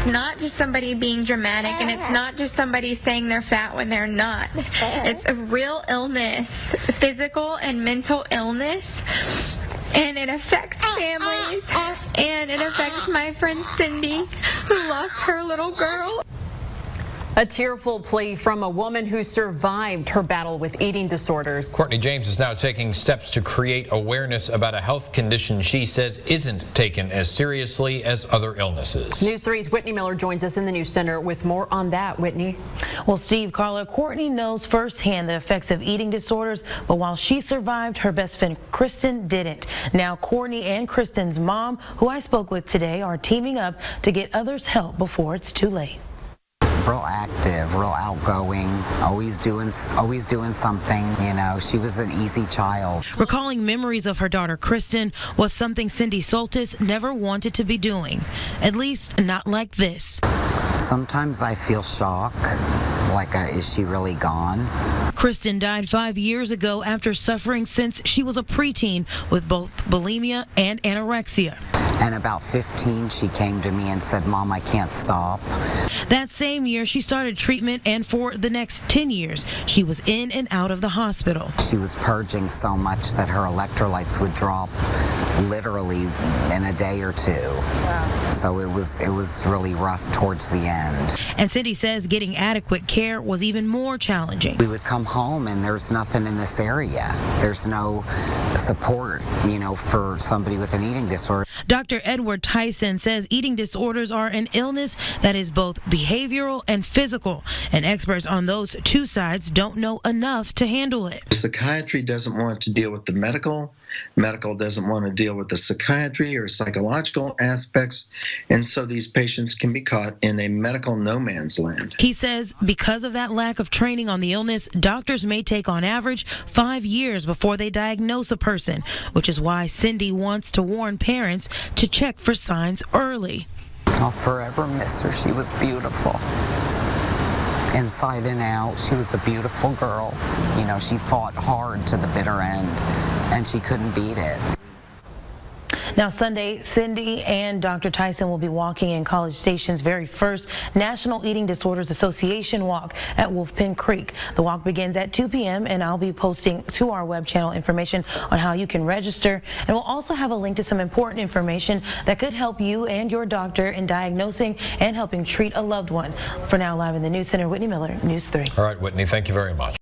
It's not just somebody being dramatic, and it's not just somebody saying they're fat when they're not. It's a real illness, physical and mental illness, and it affects families, and it affects my friend Cindy, who lost her little girl. A tearful plea from a woman who survived her battle with eating disorders. Courtney James is now taking steps to create awareness about a health condition she says isn't taken as seriously as other illnesses. News 3's Whitney Miller joins us in the News Center with more on that. Whitney. Well, Steve, Carla, Courtney knows firsthand the effects of eating disorders, but while she survived, her best friend Kristen didn't. Now, Courtney and Kristen's mom, who I spoke with today, are teaming up to get others help before it's too late. Real active, real outgoing, always doing something. You know, she was an easy child. Recalling memories of her daughter Kristen was something Cindy Soltis never wanted to be doing, at least not like this. Sometimes I feel shock, like is she really gone? Kristen died 5 years ago after suffering since she was a preteen with both bulimia and anorexia. And about 15, she came to me and said, "Mom, I can't stop." That same year, she started treatment, and for the next 10 years, she was in and out of the hospital. She was purging so much that her electrolytes would drop literally in a day or two. Wow. So it was really rough towards the end. And Cindy says getting adequate care was even more challenging. We would come home and there's nothing in this area. There's no support, you know, for somebody with an eating disorder. Dr. Edward Tyson says eating disorders are an illness that is both behavioral and physical, and experts on those two sides don't know enough to handle it. Psychiatry doesn't want to deal with the medical doesn't want to deal with the psychiatry or psychological aspects, and so these patients can be caught in a medical no man's land. He says because of that lack of training on the illness, doctors may take on average 5 years before they diagnose a person, which is why Cindy wants to warn parents to check for signs early. I'll forever miss her. She was beautiful. Inside and out, she was a beautiful girl. You know, she fought hard to the bitter end, and she couldn't beat it. Now Sunday, Cindy and Dr. Tyson will be walking in College Station's very first National Eating Disorders Association walk at Wolfpen Creek. The walk begins at 2 p.m. and I'll be posting to our web channel information on how you can register, and we'll also have a link to some important information that could help you and your doctor in diagnosing and helping treat a loved one. For now, live in the News Center, Whitney Miller, News 3. All right, Whitney, thank you very much.